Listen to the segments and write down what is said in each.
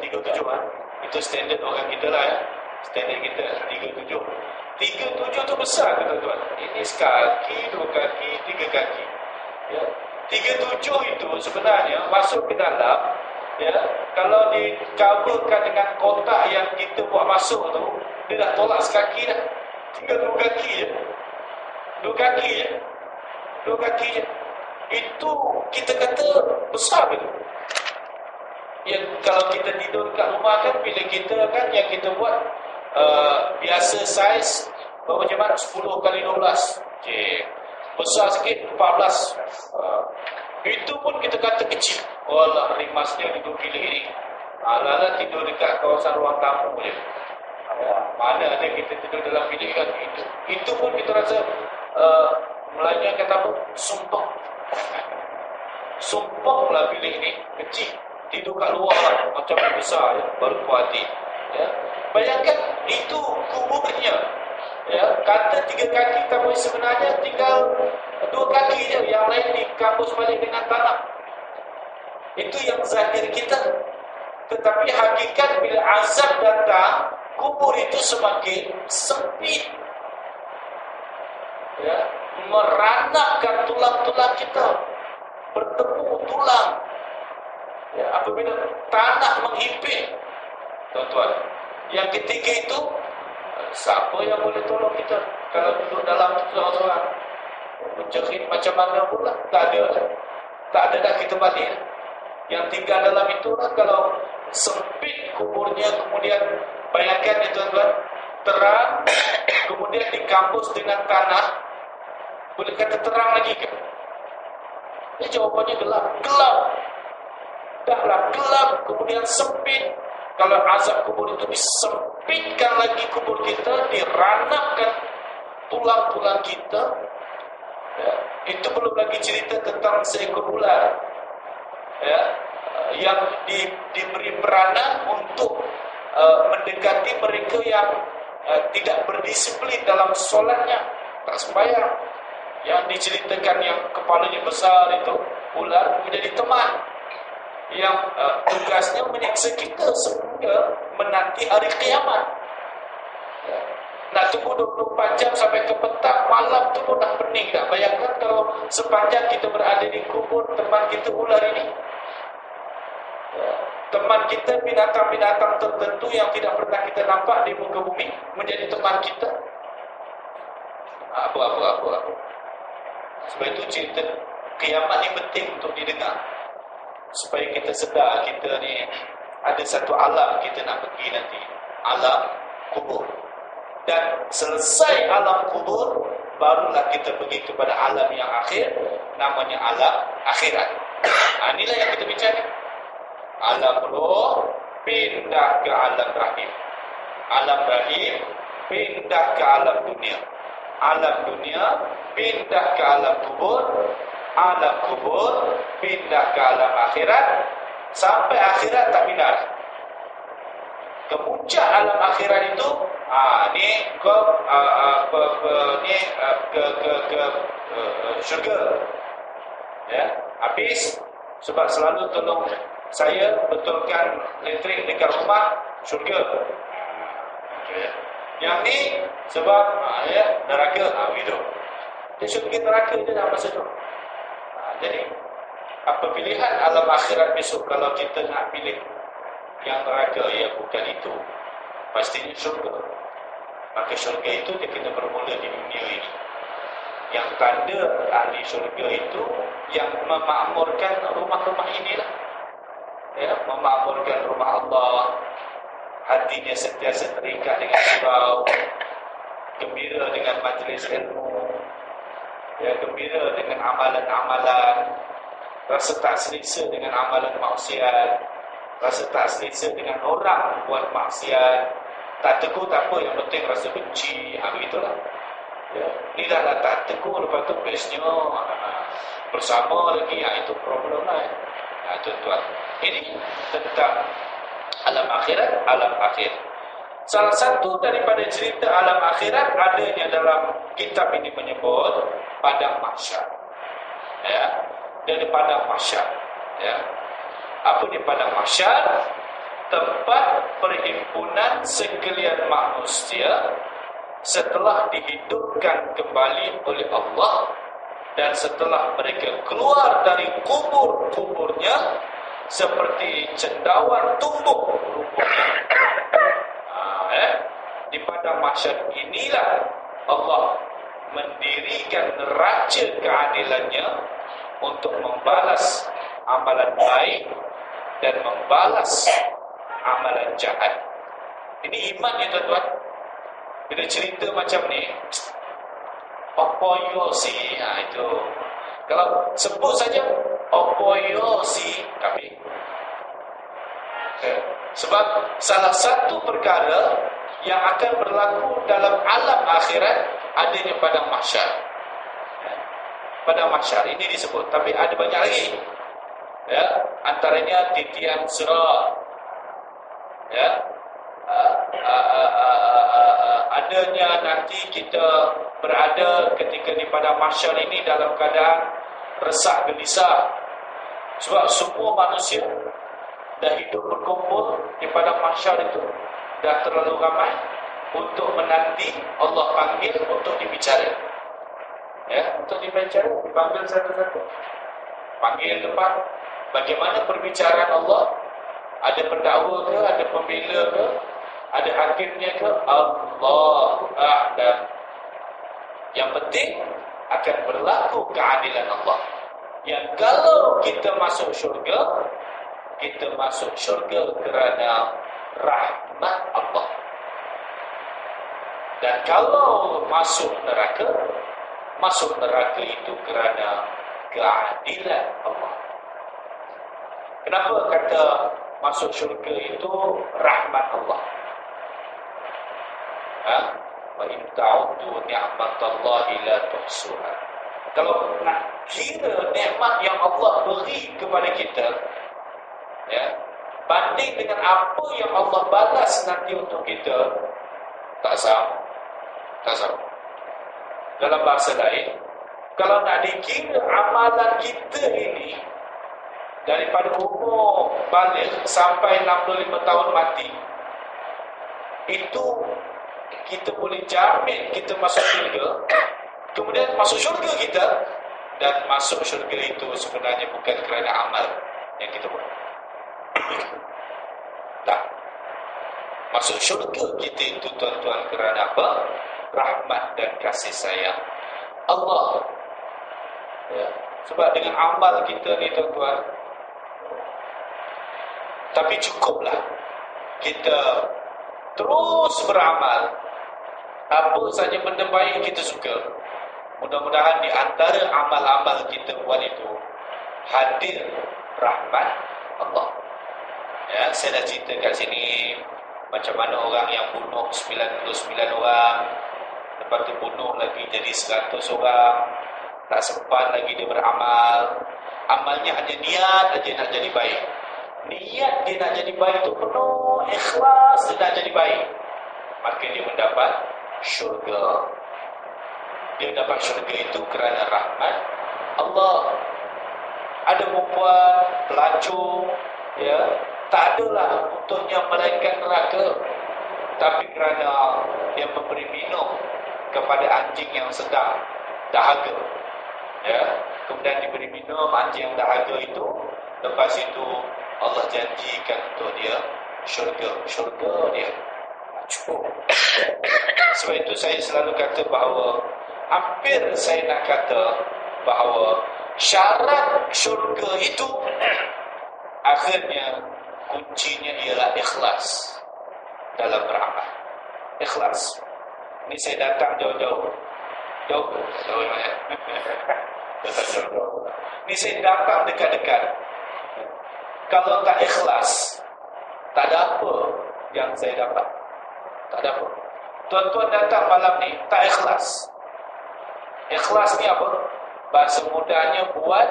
tiga tujuh kan. Itu standard orang kita lah ya. Standard kita 37. 37 tu besar ke tuan-tuan? Ini sekaki, dua kaki, tiga kaki. Ya. 37 itu sebenarnya masuk ke dalam, ya, kalau dikaburkan dengan kotak yang kita buat masuk tu, dia dah tolak sekaki dah. Tinggal dua kaki je. Dua kaki je. Itu kita kata besar ke? Ya, kalau kita tidur kat rumah kan, bila kita kan yang kita buat biasa saiz macam mana 10 kali 12. Besar sikit 14. Itu pun kita kata kecil. Walah, rimasnya tidur bilik ni. Alah tidur dekat kawasan ruang tamu je. Mana ada kita tidur dalam bilik kan itu. Itu pun kita rasa Melayunya kata apa? Sumpah lah bilik ni kecil. Tidur kat luar lah, macam besar ya, baru kuati. Ya. Bayangkan itu kuburnya. Ya, kata 3 kaki tapi sebenarnya tinggal 2 kaki je, yang lain dikabus balik dengan tanah. Itu yang zahir kita. Tetapi hakikat bila azab datang, kubur itu semakin sempit. Ya, meranakkan tulang-tulang kita, bertemu tulang. Ya, apabila tanah menghimpit, tuan-tuan. Yang ketiga itu, siapa yang boleh tolong kita kalau duduk dalam seorang-seorang? Menjerit macam mana pula? Tak ada dah kita balik. Yang tinggal dalam itu lah, kalau sempit kuburnya, kemudian bayangkan ya tuan-tuan, terang, kemudian dikampus dengan tanah, boleh kata terang lagi ke? Ini jawapannya gelap. Dahlah gelap, kemudian sempit. Kalau azab kubur itu disempitkan lagi kubur kita, diranakkan tulang-tulang kita. Ya, itu belum lagi cerita tentang seekor ular, ya, yang diberi peranan untuk mendekati mereka yang tidak berdisiplin dalam solatnya, tak sembahyang. Yang diceritakan yang kepalanya besar itu ular menjadi teman yang tugasnya menyiksa kita sehingga menanti hari kiamat. Ya. Nak tunggu 24 jam sampai ke petang, malam tu pun dah pening dah. Bayangkan kalau sepanjang kita berada di kubur teman kita ular ini. Ya. Teman kita binatang-binatang tertentu yang tidak pernah kita nampak di muka bumi menjadi teman kita. Apa. Sebab itu cerita kiamat ni penting untuk didengar, supaya kita sedar kita ni ada satu alam kita nak pergi nanti, alam kubur. Dan selesai alam kubur, barulah kita pergi kepada alam yang akhir, namanya alam akhirat. Inilah yang kita bincang. Alam roh pindah ke alam rahim, alam rahim pindah ke alam dunia, alam dunia pindah ke alam kubur, alam kubur pindah ke alam akhirat, sampai akhirat tak pindah. Kemuncak alam akhirat itu ke syurga. Ya, habis sebab selalu tolong saya betulkan elektrik dekat rumah, syurga. Yang ni sebab ya, neraka, begitu. Dia syurga neraka dia dah masa tu. Jadi apa pilihan alam akhirat besok kalau kita nak pilih yang neraka, ya bukan itu, pastinya syurga. Maka syurga itu dia kena bermula di dunia ini. Yang tanda ahli syurga itu yang memakmurkan rumah-rumah inilah, ya, memakmurkan rumah Allah. Hatinya sentiasa terikat dengan surau, gembira dengan majlis ilmu, ya, gembira dengan amalan-amalan, rasa tak selesa dengan amalan maksiat, rasa tak selesa dengan orang buat maksiat, tak tegur tak apa, yang penting rasa benci, begitulah. Ya, ni dah tak tegur, lepas tu bestnya bersama lagi, itu problem lah. Tuan-tuan, ini tentang alam akhirat, alam akhir. Salah satu daripada cerita alam akhirat adanya dalam kitab ini menyebut padang mahsyar. Ya, dari padang mahsyar. Ya. Apa di padang mahsyar? Tempat perhimpunan sekalian manusia setelah dihidupkan kembali oleh Allah, dan setelah mereka keluar dari kubur-kuburnya seperti cendawan tumbuk rumputnya. Di padang mahsyar inilah Allah mendirikan neraca keadilannya untuk membalas amalan baik dan membalas amalan jahat. Ini iman ya tuan-tuan. Bila cerita macam ni, opoyosi, itu. Kalau sebut saja opoyosi, kami. Sebab salah satu perkara yang akan berlaku dalam alam akhirat adanya padang mahsyar. Padang mahsyar ini disebut, tapi ada banyak lagi. Ya, antaranya titian sirat. Ya. Adanya nanti kita berada ketika di padang mahsyar ini dalam keadaan resah gelisah, sebab semua manusia dah hidup berkumpul di padang mahsyar itu, dah terlalu ramai untuk menanti Allah panggil untuk dibicara. Ya, untuk dibicara, dipanggil satu-satu, panggil depan. Bagaimana perbicaraan Allah? Ada pendakwa ke, ada pembela ke, ada hakimnya ke? Allahu a'lam. Yang penting akan berlaku keadilan Allah. Yang kalau kita masuk syurga, kita masuk syurga kerana rahmat Allah. Dan kalau masuk neraka itu kerana keadilan Allah. Kenapa kata masuk syurga itu rahmat Allah? Wa in ta'uddu ni'matallahi la tuhsuha. Kalau nak kira nikmat yang Allah beri kepada kita, ya, banding dengan apa yang Allah balas nanti untuk kita, tak sama. Dalam bahasa lain, kalau nak dikira amalan kita ini daripada umur balik sampai 65 tahun mati, itu kita boleh jamin kita masuk syurga. Kemudian masuk syurga kita, dan masuk syurga itu sebenarnya bukan kerana amal yang kita buat. Tak. Masuk syurga kita itu tuan-tuan kerana apa? Rahmat dan kasih sayang Allah. Ya. Sebab dengan amal kita ni tuan-tuan, tapi cukuplah kita terus beramal. Apa saja benda baik kita suka. Mudah-mudahan di antara amal-amal kita buat itu hadir rahmat Allah. Ya, saya dah cerita kat sini macam mana orang yang bunuh 99 orang, lepas tu bunuh lagi jadi 100 orang, tak sempat lagi dia beramal. Amalnya hanya niat aja nak jadi baik. Niat dia nak jadi baik tu penuh, ikhlas dia nak jadi baik, maka dia mendapat syurga. Dia dapat syurga itu kerana rahmat Allah. Ada perempuan pelacur, ya, tak adalah untuknya melainkan neraka, tapi kerana dia memberi minum kepada anjing yang sedang dahaga, ya, kemudian diberi minum anjing yang dahaga itu, lepas itu Allah janjikan untuk dia syurga dia. Cukup. Sebab itu saya selalu kata bahawa, hampir saya nak kata bahawa syarat syurga itu akhirnya kuncinya ialah ikhlas dalam beramal. Ikhlas. Ini saya datang jauh-jauh. Ini saya datang dekat-dekat. Kalau tak ikhlas, tak ada apa yang saya dapat. Tak ada apa. Tuan-tuan datang malam ni tak ikhlas. Ikhlas ni apa? Bahasa mudahnya buat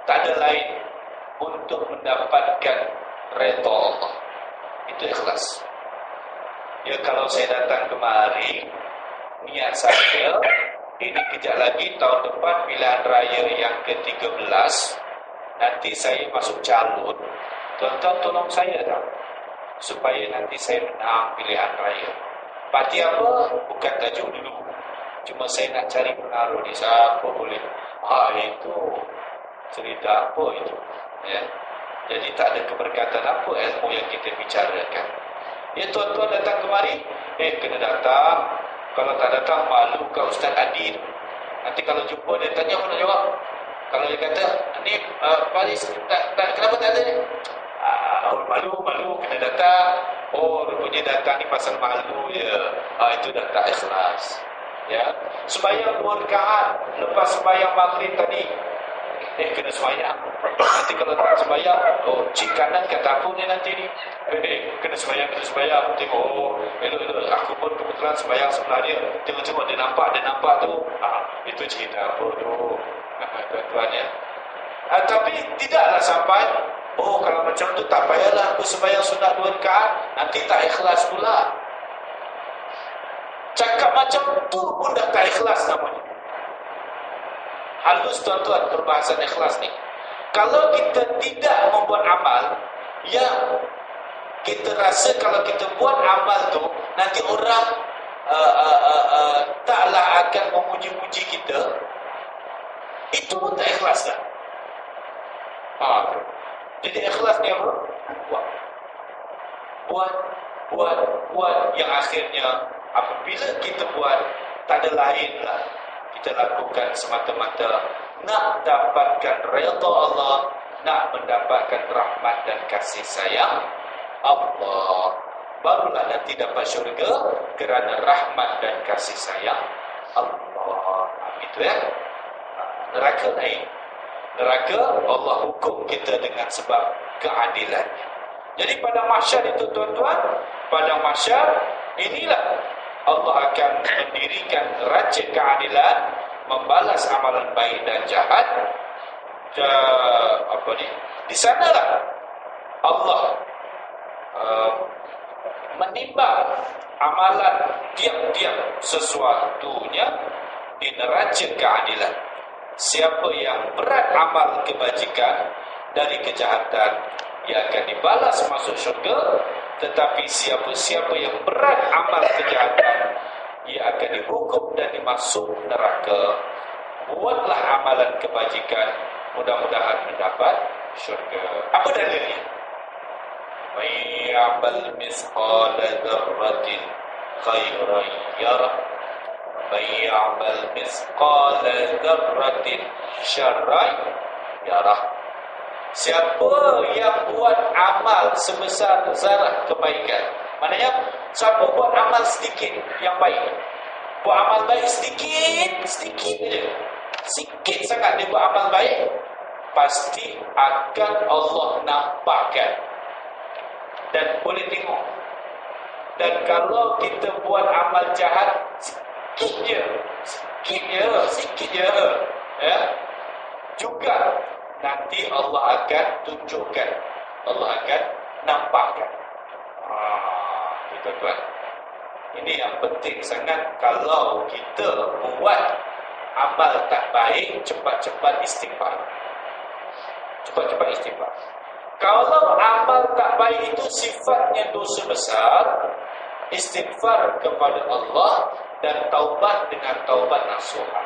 tak ada lain untuk mendapatkan redha Allah. Itu ikhlas. Ya, kalau saya datang kemari, niat saya ini kejap lagi tahun depan pilihan raya yang ke-13, nanti saya masuk calon. Tuan-tuan tolong saya tak, supaya nanti saya menang pilihan raya. Parti apa? Bukan tajuk dulu. Cuma saya nak cari pengaruh ni. Siapa boleh? Itu cerita apa itu? Ya. Jadi tak ada keberkatan apa ilmu yang kita bicarakan. Ya, tuan-tuan datang kemari, kena datang. Kalau tak datang, malu ke Ustaz Adi. Nanti kalau jumpa dia tanya, apa nak jawab? Kalau dia kata, ni Faris, kenapa tak ada? Malu, kena datang. Rupanya datang ni pasal malu ya. Itu dah tak ikhlas. Ya, sembahyang 2 rakaat lepas sembahyang maghrib tadi, kena sembahyang. Nanti kalau tak sembahyang, cik kanan kata apa ni nanti ni? Kena sembahyang. Tengok, elok, aku pun kebetulan sembahyang sebelah dia. Tengok dia nampak tu. Itu cerita apa tu? Tuan-tuan ya. Tapi tidaklah sampai, kalau macam tu tak payahlah aku sembahyang sunat 2 rakaat, nanti tak ikhlas pula. Cakap macam tu pun dah tak ikhlas namanya. Halus tuan-tuan perbahasan ikhlas ni. Kalau kita tidak membuat amal yang kita rasa kalau kita buat amal tu nanti orang taklah akan memuji-muji kita, itu pun tak ikhlas dah. Jadi ikhlas ni apa? Buat yang akhirnya apabila kita buat, tak ada lain lah, kita lakukan semata-mata nak dapatkan redha Allah, nak mendapatkan rahmat dan kasih sayang Allah. Barulah nanti dapat syurga kerana rahmat dan kasih sayang Allah. Itu ya. Neraka lain. Neraka Allah hukum kita dengan sebab keadilannya. Jadi pada mahsyar itu tuan-tuan, pada mahsyar inilah Allah akan mendirikan raja keadilan, membalas amalan baik dan jahat. Di sanalah Allah menimbang amalan tiap-tiap sesuatunya di neraca keadilan. Siapa yang berat amal kebajikan dari kejahatan, ia akan dibalas masuk syurga. Tetapi siapa-siapa yang berat amal kejahatan, ia akan dihukum dan dimasuk neraka. Buatlah amalan kebajikan, mudah-mudahan mendapat syurga. Apa dalilnya? May ya'mal mithqala dzarratin khairan yarah, may ya'mal mithqala dzarratin syarran yarah. Siapa yang buat amal sebesar zarah kebaikan, maknanya siapa buat amal sedikit yang baik, buat amal baik sedikit je, sikit sangat dia buat amal baik, pasti akan Allah nampakkan dan boleh tengok. Dan kalau kita buat amal jahat sikit je, ya, juga nanti Allah akan tunjukkan, Allah akan nampakkan. Tuan-tuan, ini yang penting sangat. Kalau kita buat amal tak baik, cepat-cepat istighfar. Kalau amal tak baik itu sifatnya dosa besar, istighfar kepada Allah dan taubat dengan taubat nasuha.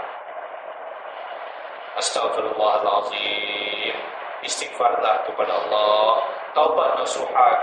Astaghfirullahalazim. Istighfarlah kepada Allah, taubat nasuha